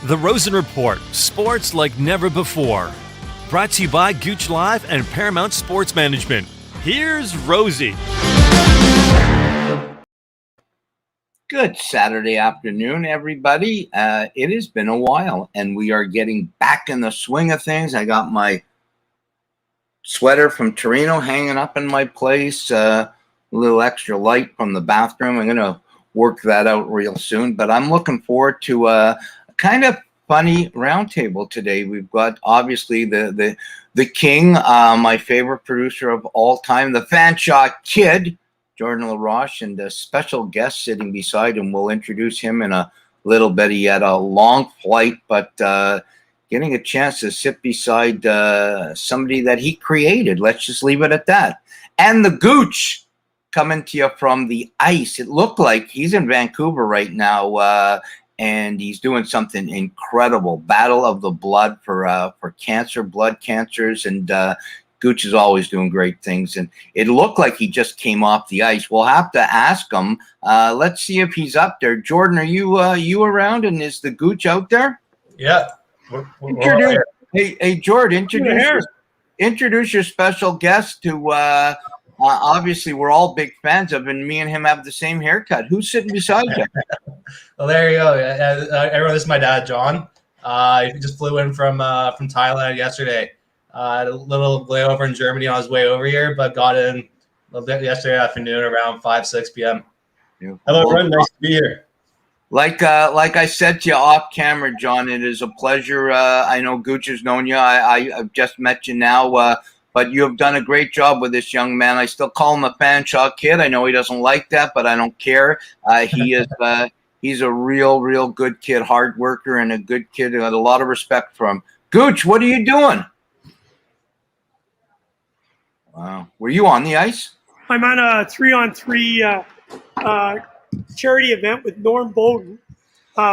The Rosen Report, sports like never before. Brought to you by Gouche Live and Paramount Sports Management. Here's Rosie. Good Saturday afternoon, everybody. It has been a while, and we are getting back in the swing of things. I got my sweater from Torino hanging up in my place, a little extra light from the bathroom. I'm going to work that out real soon, but I'm looking forward to a kind of funny roundtable today. We've got obviously the king, my favorite producer of all time, the Fanshawe Kid, Jordan LaRoche, and a special guest sitting beside him. We'll introduce him in a little bit. He had a long flight, but getting a chance to sit beside somebody that he created. Let's just leave it at that. And the Gouche coming to you from the ice. It looked like he's in Vancouver right now, and he's doing something incredible. Battle of the blood for cancer, blood cancers, and Gouche is always doing great things. And it looked like he just came off the ice. We'll have to ask him. Let's see if he's up there. Jordan, are you around? And is the Gouche out there? Yeah. Hey, Jordan, introduce your special guest who obviously we're all big fans of, and me and him have the same haircut. Who's sitting beside you? Well, there you go. Everyone, this is my dad, John. He just flew in from Thailand yesterday. Had a little layover in Germany on his way over here, but got in yesterday afternoon around 5-6 p.m. Hello, everyone. Nice to be here. Like I said to you off camera, John, it is a pleasure. I know Gouche has known you. I've just met you now, but you have done a great job with this young man. I still call him a Fanshawe Kid. I know he doesn't like that, but I don't care. He is he's a real good kid, hard worker, and a good kid. I got a lot of respect for him. Gouche, what are you doing? Wow. Were you on the ice? I'm on a 3-on-3 charity event with Norm Bowden.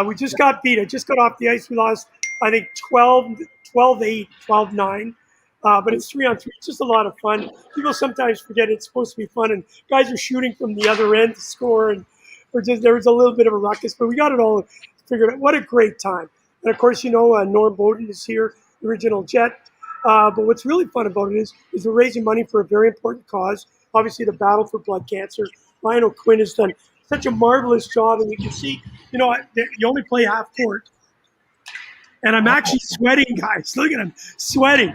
We just got beat. I just got off the ice. We lost, I think, 12-8, 12-9. But it's 3-on-3. It's just a lot of fun. People sometimes forget it's supposed to be fun, and guys are shooting from the other end to score, and there was a little bit of a ruckus, but we got it all figured out. What a great time. And, of course, Norm Bowden is here, the original Jet. But what's really fun about it is we're raising money for a very important cause, obviously the battle for blood cancer. Ryan O'Quinn has done such a marvelous job, and you can see, you only play half court. And I'm actually sweating, guys. Look at him, sweating.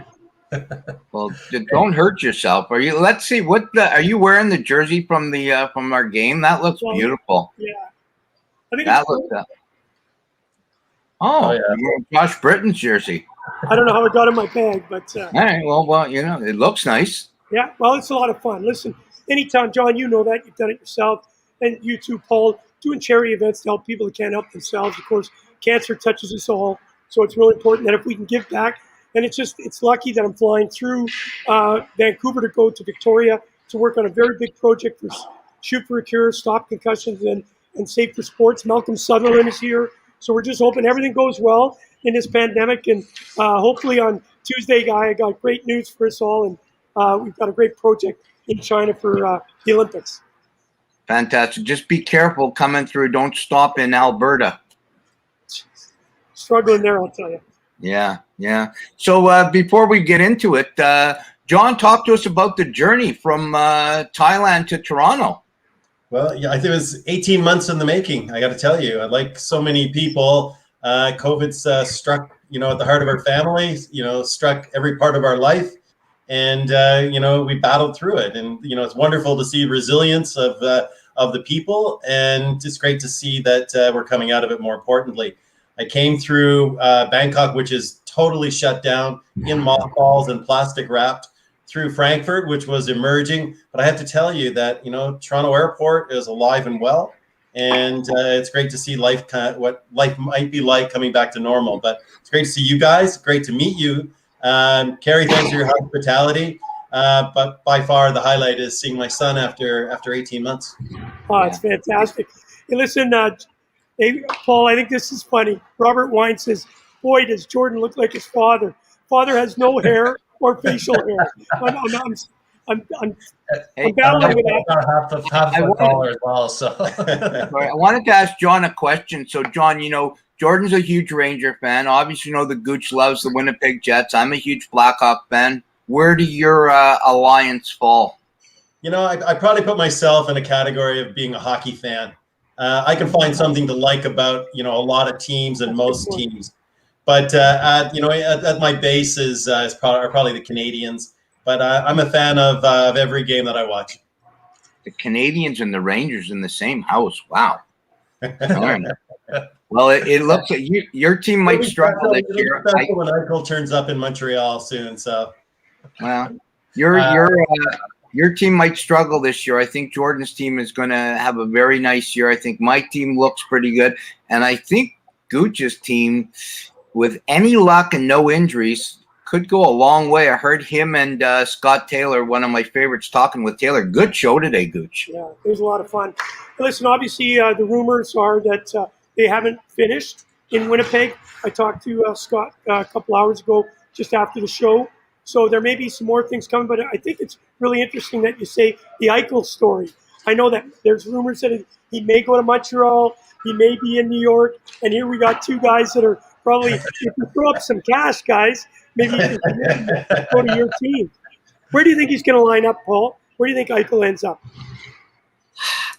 Well, don't hurt yourself. Let's see, are you wearing the jersey from our game? That looks beautiful. Yeah. I think that looks Josh Britton's jersey. I don't know how it got in my bag, but all right. Well, it looks nice. Yeah, well, it's a lot of fun. Listen, anytime, John, you know that. You've done it yourself. And you too, Paul, doing charity events to help people that can't help themselves. Of course, cancer touches us all. So it's really important that if we can give back, and it's lucky that I'm flying through Vancouver to go to Victoria to work on a very big project for Shoot for a Cure, Stop Concussions, and Safe for Sports. Malcolm Sutherland is here. So we're just hoping everything goes well in this pandemic. And hopefully on Tuesday, I got great news for us all. And we've got a great project in China for the Olympics. Fantastic. Just be careful coming through. Don't stop in Alberta. Struggling there, I'll tell you. Yeah. So before we get into it, John, talk to us about the journey from Thailand to Toronto. Well, yeah, I think it was 18 months in the making. I got to tell you, like so many people, COVID's struck, at the heart of our family, struck every part of our life. And, we battled through it. And, it's wonderful to see resilience of the people. And it's great to see that we're coming out of it, more importantly. I came through Bangkok, which is totally shut down, in mothballs and plastic wrapped, through Frankfurt, which was emerging. But I have to tell you that, Toronto Airport is alive and well. And it's great to see what life might be like coming back to normal. But it's great to see you guys. Great to meet you. Carrie, thanks for your hospitality. But by far, the highlight is seeing my son after 18 months. Oh, it's fantastic. Hey, listen, hey, Paul, I think this is funny. Robert Wine says, boy, does Jordan look like his father. Father has no hair or facial hair. I'm battling with that. Half the collar as well. So I wanted to ask John a question. So, John, Jordan's a huge Ranger fan. Obviously, you know the Gooch loves the Winnipeg Jets. I'm a huge Blackhawk fan. Where do your alliance fall? You know, I probably put myself in a category of being a hockey fan. I can find something to like about, you know, a lot of teams and most teams. But, at my base is probably the Canadians. But I'm a fan of every game that I watch. The Canadians and the Rangers in the same house. Wow. All right. Well, it looks like your team might struggle this year. When Eichel turns up in Montreal soon, so. Well, your team might struggle this year. I think Jordan's team is going to have a very nice year. I think my team looks pretty good, and I think Gouche's team, with any luck and no injuries, could go a long way. I heard him and Scott Taylor, one of my favorites, talking with Taylor. Good show today, Gouche. Yeah, it was a lot of fun. Listen, obviously, the rumors are that they haven't finished in Winnipeg. I talked to Scott a couple hours ago, just after the show. So there may be some more things coming, but I think it's really interesting that you say the Eichel story. I know that there's rumors that he may go to Montreal, he may be in New York, and here we got two guys that are probably, if you throw up some cash, guys, maybe you can go to your team. Where do you think he's going to line up, Paul? Where do you think Eichel ends up?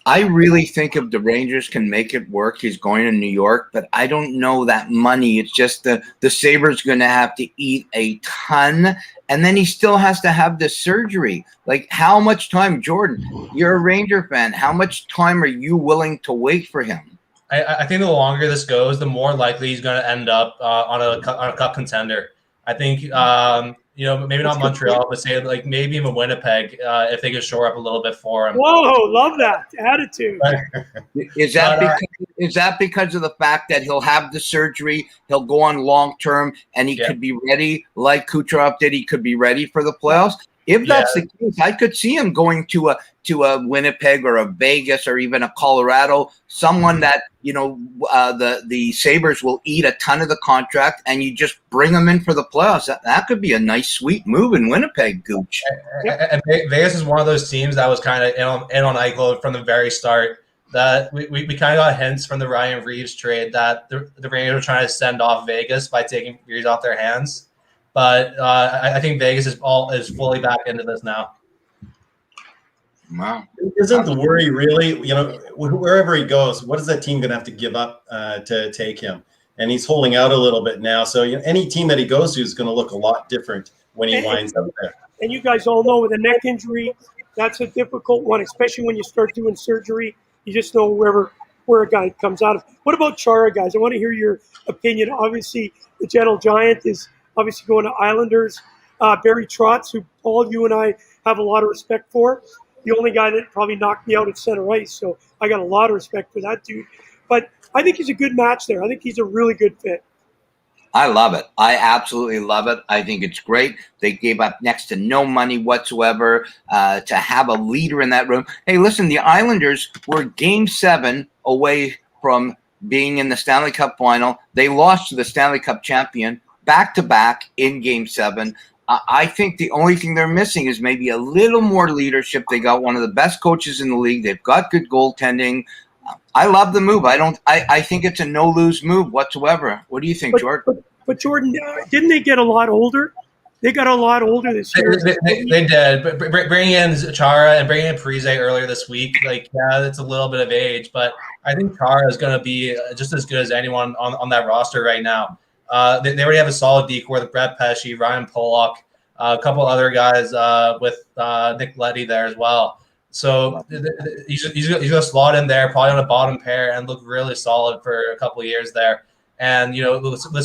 I really think if the Rangers can make it work, he's going to New York, but I don't know that money. It's just the Sabres going to have to eat a ton, and then he still has to have the surgery. Like, how much time, Jordan, you're a Ranger fan, how much time are you willing to wait for him? I think the longer this goes, the more likely he's going to end up on a cup contender. I think, maybe not Montreal, but say like maybe even Winnipeg if they could shore up a little bit for him. Whoa, love that attitude. Is that because of the fact that he'll have the surgery, he'll go on long term, and he could be ready, like Kucherov did, he could be ready for the playoffs? If that's the case, I could see him going to a Winnipeg or a Vegas or even a Colorado, someone that, the Sabres will eat a ton of the contract, and you just bring them in for the playoffs. That could be a nice, sweet move in Winnipeg, Gooch. And Vegas is one of those teams that was kind of in on Eichel from the very start. That we kind of got hints from the Ryan Reeves trade that the Rangers were trying to send off Vegas by taking Reeves off their hands. But I think Vegas is fully back into this now. Wow. Isn't the worry really, wherever he goes, what is that team going to have to give up to take him? And he's holding out a little bit now. So any team that he goes to is going to look a lot different when he winds up there. And you guys all know with a neck injury, that's a difficult one, especially when you start doing surgery. You just know where a guy comes out of. What about Chara, guys? I want to hear your opinion. Obviously, the Gentle Giant is obviously going to Islanders. Barry Trotz, who Paul, you and I have a lot of respect for. The only guy that probably knocked me out at center ice. So I got a lot of respect for that dude. But I think he's a good match there. I think he's a really good fit. I love it. I absolutely love it. I think it's great. They gave up next to no money whatsoever to have a leader in that room. Hey, listen, the Islanders were Game 7 away from being in the Stanley Cup final. They lost to the Stanley Cup champion back-to-back in Game 7. I think the only thing they're missing is maybe a little more leadership. They got one of the best coaches in the league. They've got good goaltending. I love the move. I think it's a no-lose move whatsoever. What do you think, Jordan? But Jordan, didn't they get a lot older? They got a lot older this year. They did. But bringing in Chara and bringing in Parise earlier this week, that's a little bit of age. But I think Chara is going to be just as good as anyone on that roster right now. They already have a solid decor with Brett Pesce, Ryan Pollock, a couple other guys with Nick Leddy there as well. So he's going to slot in there, probably on a bottom pair, and look really solid for a couple of years there. And, with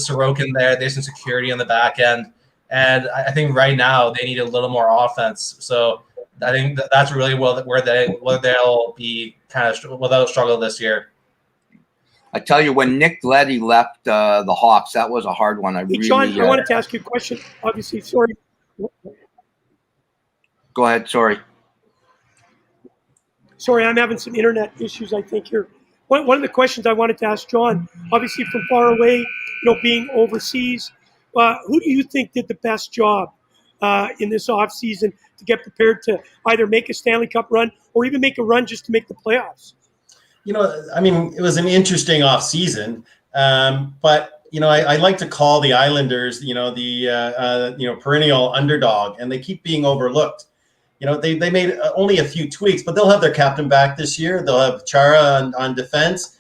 Sorokin there, there's some security on the back end. And I think right now they need a little more offense. So I think that's really where they'll be without struggle this year. I tell you, when Nick Leddy left the Hawks, that was a hard one. John, I wanted to ask you a question. Obviously, sorry. Go ahead. Sorry, I'm having some internet issues, I think, here. One of the questions I wanted to ask John, obviously from far away, being overseas, who do you think did the best job in this offseason to get prepared to either make a Stanley Cup run or even make a run just to make the playoffs? It was an interesting offseason. But I like to call the Islanders, the perennial underdog, and they keep being overlooked. They made only a few tweaks, but they'll have their captain back this year. They'll have Chara on defense,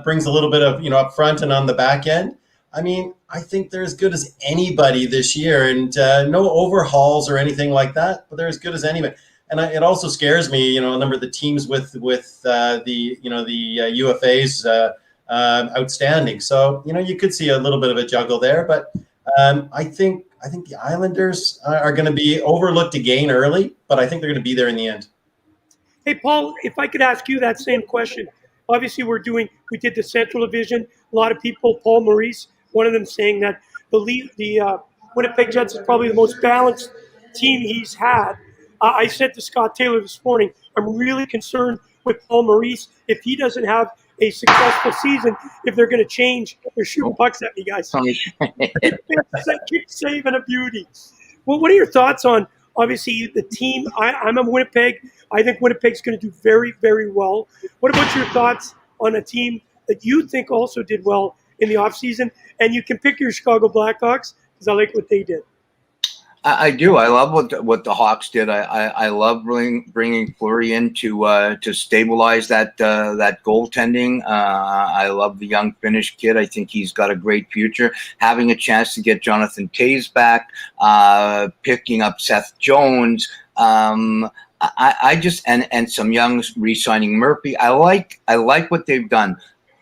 brings a little bit of up front and on the back end. I mean, I think they're as good as anybody this year, and no overhauls or anything like that, but they're as good as anybody. And it also scares me, a number of the teams with the UFAs outstanding. So you could see a little bit of a juggle there, but I think the Islanders are going to be overlooked again early, but I think they're going to be there in the end. Hey, Paul, if I could ask you that same question. Obviously, we did the Central Division. A lot of people, Paul Maurice, one of them saying that the Winnipeg Jets is probably the most balanced team he's had. I said to Scott Taylor this morning, I'm really concerned with Paul Maurice if he doesn't have a successful season, if they're going to change. They're shooting pucks at me, guys. Keep saving a beauty. Well, what are your thoughts on, obviously, the team? I'm a Winnipeg. I think Winnipeg's going to do very, very well. What about your thoughts on a team that you think also did well in the offseason? And you can pick your Chicago Blackhawks because I like what they did. I do. I love what the Hawks did. I love bringing Fleury in to stabilize that goaltending. I love the young Finnish kid. I think he's got a great future. Having a chance to get Jonathan Toews back, picking up Seth Jones. I just and some young re-signing Murphy. I like what they've done.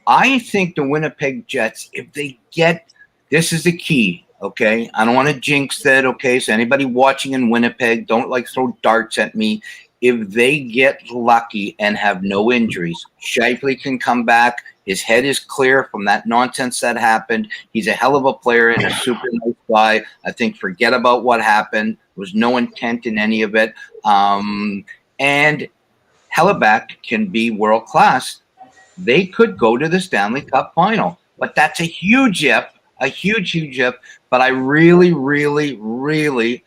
I think the Winnipeg Jets, if they get, this is the key. Okay, I don't want to jinx that. Okay, so anybody watching in Winnipeg, don't throw darts at me. If they get lucky and have no injuries, Scheifele can come back. His head is clear from that nonsense that happened. He's a hell of a player and a super nice guy. I think forget about what happened. There was no intent in any of it. And Hellebuck can be world class. They could go to the Stanley Cup final, but that's a huge if. A huge if, but I really,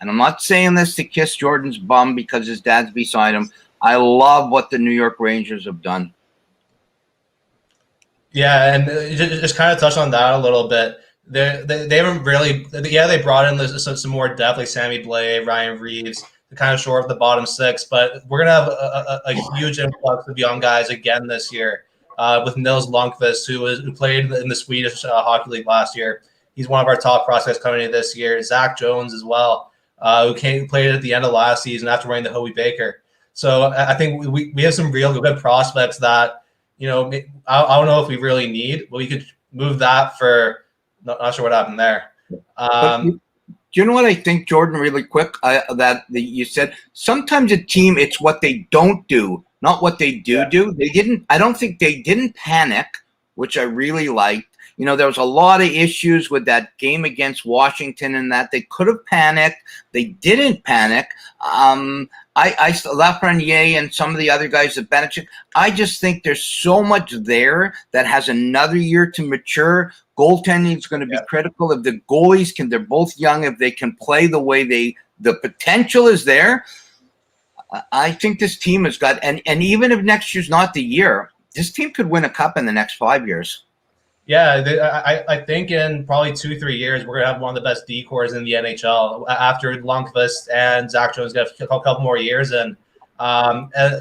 and I'm not saying this to kiss Jordan's bum because his dad's beside him. I love what the New York Rangers have done. Yeah, and just kind of touch on that a little bit. They haven't really, they brought in some more depth, like Sammy Blais, Ryan Reeves, to kind of shore up the bottom six, but we're going to have a huge influx of young guys again this year. With Nils Lundqvist, who played in the Swedish Hockey League last year. He's one of our top prospects coming in this year. Zach Jones as well, who played at the end of last season after winning the Hoey Baker. So I think we have some real good prospects that, I don't know if we really need, but we could move that for, not sure what happened there. Do you know what I think, Jordan, really quick, that you said? Sometimes a team, it's what they don't do, not what they do. I don't think they didn't panic, which I really liked. There was a lot of issues with that game against Washington and that they could have panicked. They didn't panic. Lafreniere and some of the other guys at Benedict, I just think there's so much there that has another year to mature. Goaltending is going to be critical. If the goalies they're both young, if they can play the way the potential is there, I think this team has got, and even if next year's not the year, this team could win a cup in the next 5 years. Yeah, I think in probably 2-3 years, we're going to have one of the best D-cores in the NHL after Lundqvist and Zach Jones get a couple more years. And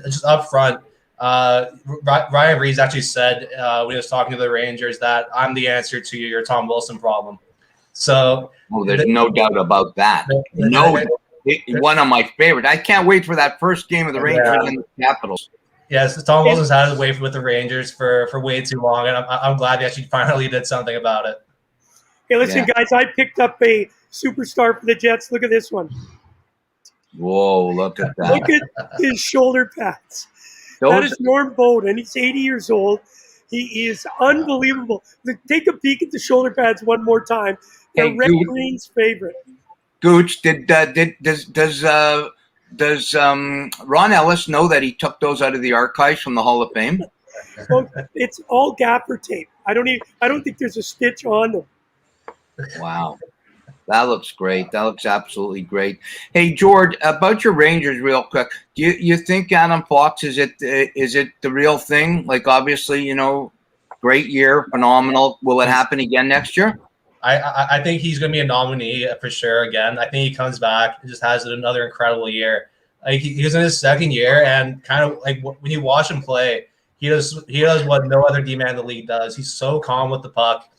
just up front, Ryan Reeves actually said when he was talking to the Rangers that I'm the answer to your Tom Wilson problem. So there's no doubt about that. One of my favorites. I can't wait for that first game of the Rangers and the Capitals. Yes, Tom Wilson's had his way with the Rangers for way too long, and I'm glad they actually finally did something about it. Hey, listen, guys, I picked up a superstar for the Jets. Look at this one. Whoa, look at that. Look at his shoulder pads. That is Norm Bowden. He's 80 years old. He is unbelievable. Take a peek at the shoulder pads one more time. They're Red Green's favorite. Gouche, does Ron Ellis know that he took those out of the archives from the Hall of Fame? Well, it's all gaffer tape. I don't think there's a stitch on them. Wow. That looks great. That looks absolutely great. Hey, George, about your Rangers real quick. Do you think Adam Fox is it the real thing? Like, obviously, Great year, phenomenal. Will it happen again next year? I think he's going to be a nominee for sure again. I think he comes back and just has another incredible year. Like he's in his second year, and kind of like when you watch him play, he does what no other D-man in the league does. He's so calm with the puck.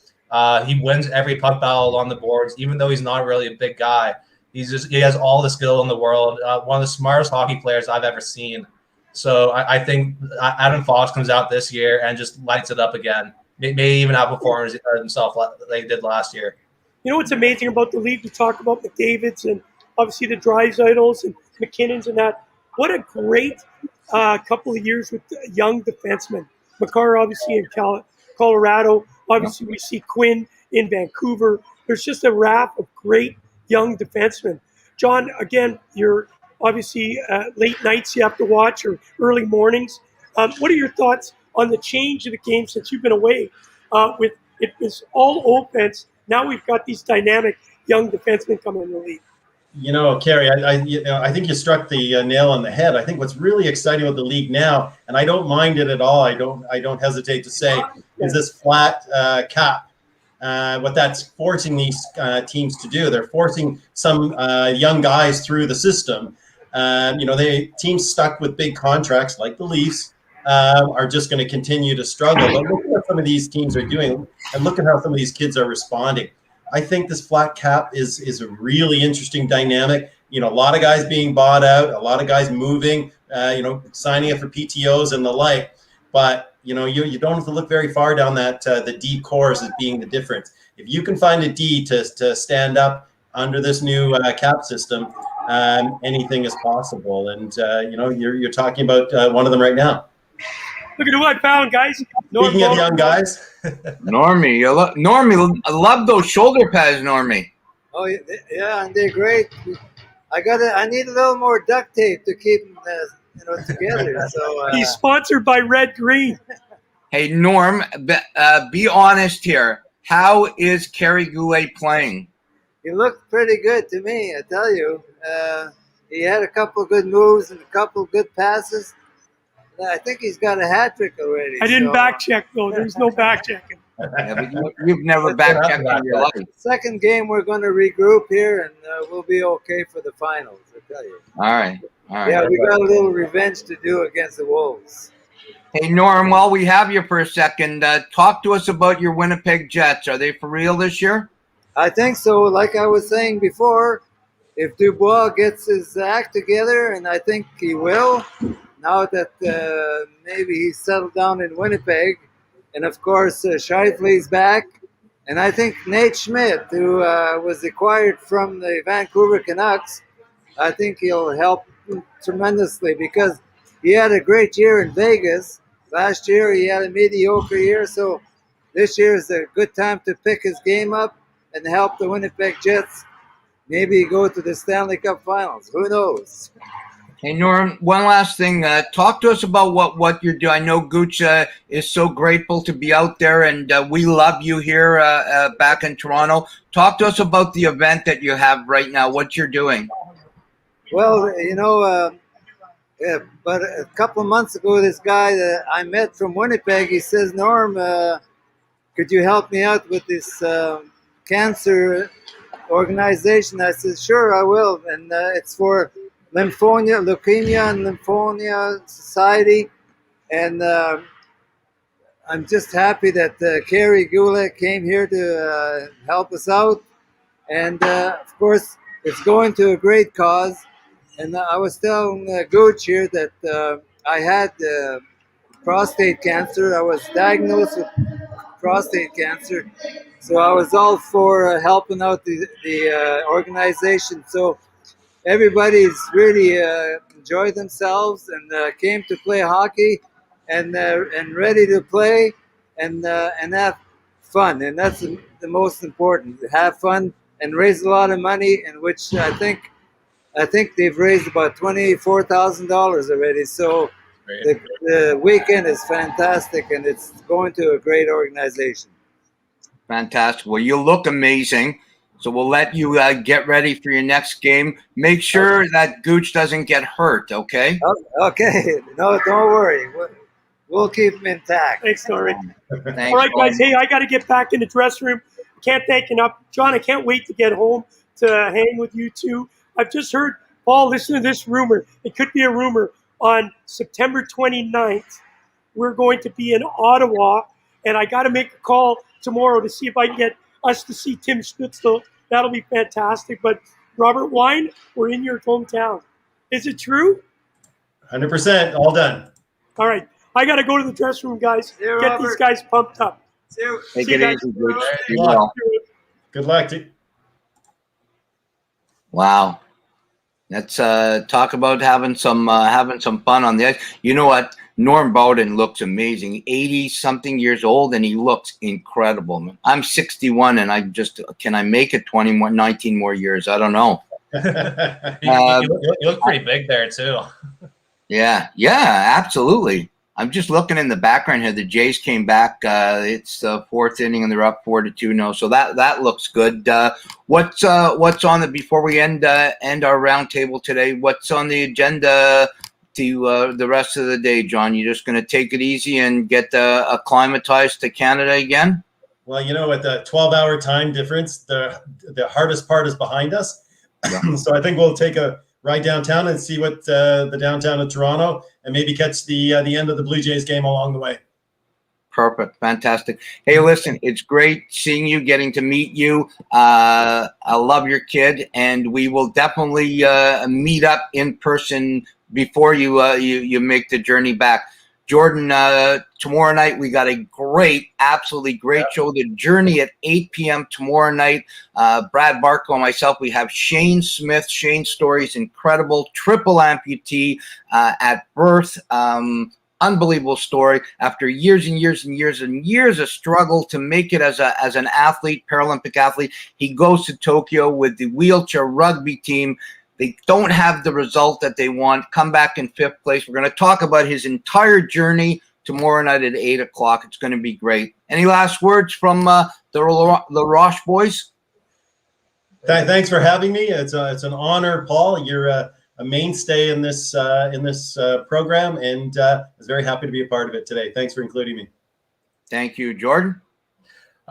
He wins every puck battle on the boards, even though he's not really a big guy. He has all the skill in the world. One of the smartest hockey players I've ever seen. So I think Adam Fox comes out this year and just lights it up again. May even outperform himself like they did last year. You know what's amazing about the league? We talk about McDavid's and obviously the Draisaitls and McKinnons and that. What a great couple of years with young defensemen. Makar obviously in Colorado. Obviously we see Quinn in Vancouver. There's just a raft of great young defensemen. John, again, you're obviously late nights you have to watch or early mornings. What are your thoughts on the change of the game since you've been away? With it was all offense. Now we've got these dynamic young defensemen coming in the league. You know, Kerry, I think you struck the nail on the head. I think what's really exciting about the league now, and I don't mind it at all. I don't hesitate to say, is this flat cap. What that's forcing these teams to do. They're forcing some young guys through the system. Teams stuck with big contracts like the Leafs are just going to continue to struggle. But look at what some of these teams are doing, and look at how some of these kids are responding. I think this flat cap is a really interesting dynamic. You know, a lot of guys being bought out, a lot of guys moving, signing up for PTOs and the like. But you don't have to look very far down that the D cores as being the difference. If you can find a D to stand up under this new cap system, anything is possible. And you're talking about one of them right now. Look at who I found, guys. Speaking of young guys, Normie, Normie, I love those shoulder pads, Normie. Oh yeah, and they're great. I need a little more duct tape to keep them together. So He's sponsored by Red Green. Hey, Norm, be honest here. How is Kerry Goulet playing? he looked pretty good to me, I tell you. He had a couple of good moves and a couple of good passes. I think he's got a hat trick already. I didn't back check, though. There's no back checking. Yeah, but you've never back checked in your life. Second game, we're going to regroup here, and we'll be okay for the finals, I tell you. All right. Yeah, we got a little revenge to do against the Wolves. Hey, Norm, while we have you for a second, talk to us about your Winnipeg Jets. Are they for real this year? I think so. Like I was saying before, if Dubois gets his act together, and I think he will, now that maybe he's settled down in Winnipeg, and of course Scheifele's back, and I think Nate Schmidt, who was acquired from the Vancouver Canucks, I think he'll help tremendously because he had a great year in Vegas. Last year he had a mediocre year, so this year is a good time to pick his game up and help the Winnipeg Jets maybe go to the Stanley Cup Finals. Who knows? Hey, Norm, one last thing. Talk to us about what you're doing. I know Gouche is so grateful to be out there, and we love you here back in Toronto. Talk to us about the event that you have right now, what you're doing. Well, but a couple of months ago, this guy that I met from Winnipeg, he says, Norm, could you help me out with this cancer organization? I said, sure, I will. And it's for Leukemia and Lymphoma Society. And I'm just happy that Kerry Goulet came here to help us out. And of course, it's going to a great cause. And I was telling Gouche here that I had prostate cancer. I was diagnosed with prostate cancer. So I was all for helping out the organization. So everybody's really enjoyed themselves and came to play hockey and ready to play and have fun. And that's the most important, to have fun and raise a lot of money, in which I think they've raised about $24,000 already. So the weekend is fantastic, and it's going to a great organization. Fantastic. Well, you look amazing. So we'll let you get ready for your next game. Make sure that Gouche doesn't get hurt, okay? Okay. No, don't worry. We'll keep them intact. Thanks, Norman. Thanks, All right, guys. Norman. Hey, I got to get back in the dressing room. Can't thank enough. John, I can't wait to get home to hang with you two. I've just heard, Paul, listen to this rumor. It could be a rumor. On September 29th, we're going to be in Ottawa, and I got to make a call tomorrow to see if I can get us to see Tim Schnitzel. That'll be fantastic. But Robert Wine, we're in your hometown. Is it true? 100%, all done. All right. I got to go to the dressing room, guys. Yeah, Get Robert. these guys pumped up. Take See it you guys. easy, Gouche. Be Good luck. well. Good luck to you. Wow. Let's talk about having some fun on the ice. You know what? Norm Bowden looks amazing. 80-something years old, and he looks incredible. I'm 61, and can I make it 19 more years? I don't know. You look pretty big there too. Yeah, absolutely. I'm just looking in the background here. The Jays came back. It's the fourth inning, and they're up 4-2 now. So that looks good. What's on the before we end our roundtable today? What's on the agenda to the rest of the day, John? You just going to take it easy and get acclimatized to Canada again? Well, with the 12-hour time difference, the hardest part is behind us. Yeah. So I think we'll take a ride downtown and see what the downtown of Toronto, and maybe catch the end of the Blue Jays game along the way. Perfect. Fantastic. Hey, listen, it's great seeing you, getting to meet you. I love your kid, and we will definitely meet up in person before you make the journey back. Jordan, tomorrow night we got a absolutely great show. The Journey at 8 p.m. tomorrow night. Brad Barco and myself, we have Shane Smith. Shane's story is incredible. Triple amputee at birth. Unbelievable story. After years and years and years and years of struggle to make it as an athlete, Paralympic athlete, he goes to Tokyo with the wheelchair rugby team. They don't have the result that they want. Come back in 5th place. We're going to talk about his entire journey tomorrow night at 8 o'clock. It's going to be great. Any last words from the Roche boys? Thanks for having me. It's an honor, Paul. You're a mainstay in this program, and I was very happy to be a part of it today. Thanks for including me. Thank you, Jordan.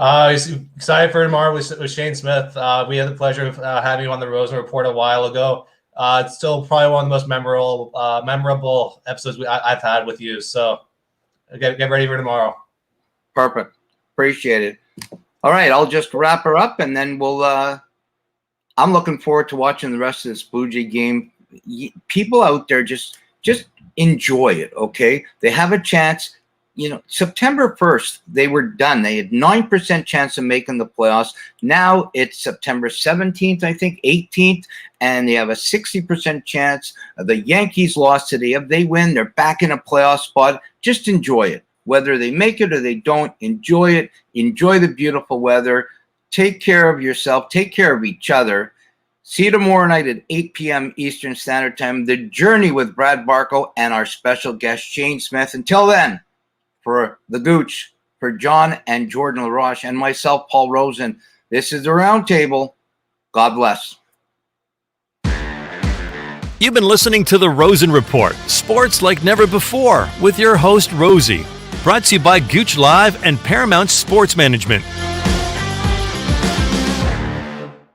Excited for tomorrow with Shane Smith. We had the pleasure of having you on the Rosen Report a while ago. It's still probably one of the most memorable episodes I've had with you. So get ready for tomorrow. Perfect. Appreciate it. All right, I'll just wrap her up, and then we'll. I'm looking forward to watching the rest of this Blue Jay game. People out there just enjoy it. Okay, they have a chance. September 1st, they were done. They had 9% chance of making the playoffs. Now it's September 17th, I think, 18th, and they have a 60% chance. The Yankees lost today. If they win, they're back in a playoff spot. Just enjoy it. Whether they make it or they don't, enjoy it. Enjoy the beautiful weather. Take care of yourself. Take care of each other. See you tomorrow night at 8 p.m. Eastern Standard Time. The Journey with Brad Barco and our special guest, Shane Smith. Until then, for the Gouche, for John and Jordan LaRoche, and myself, Paul Rosen, this is the Roundtable. God bless. You've been listening to the Rosen Report, sports like never before, with your host, Rosie. Brought to you by Gouche Live and Paramount Sports Management.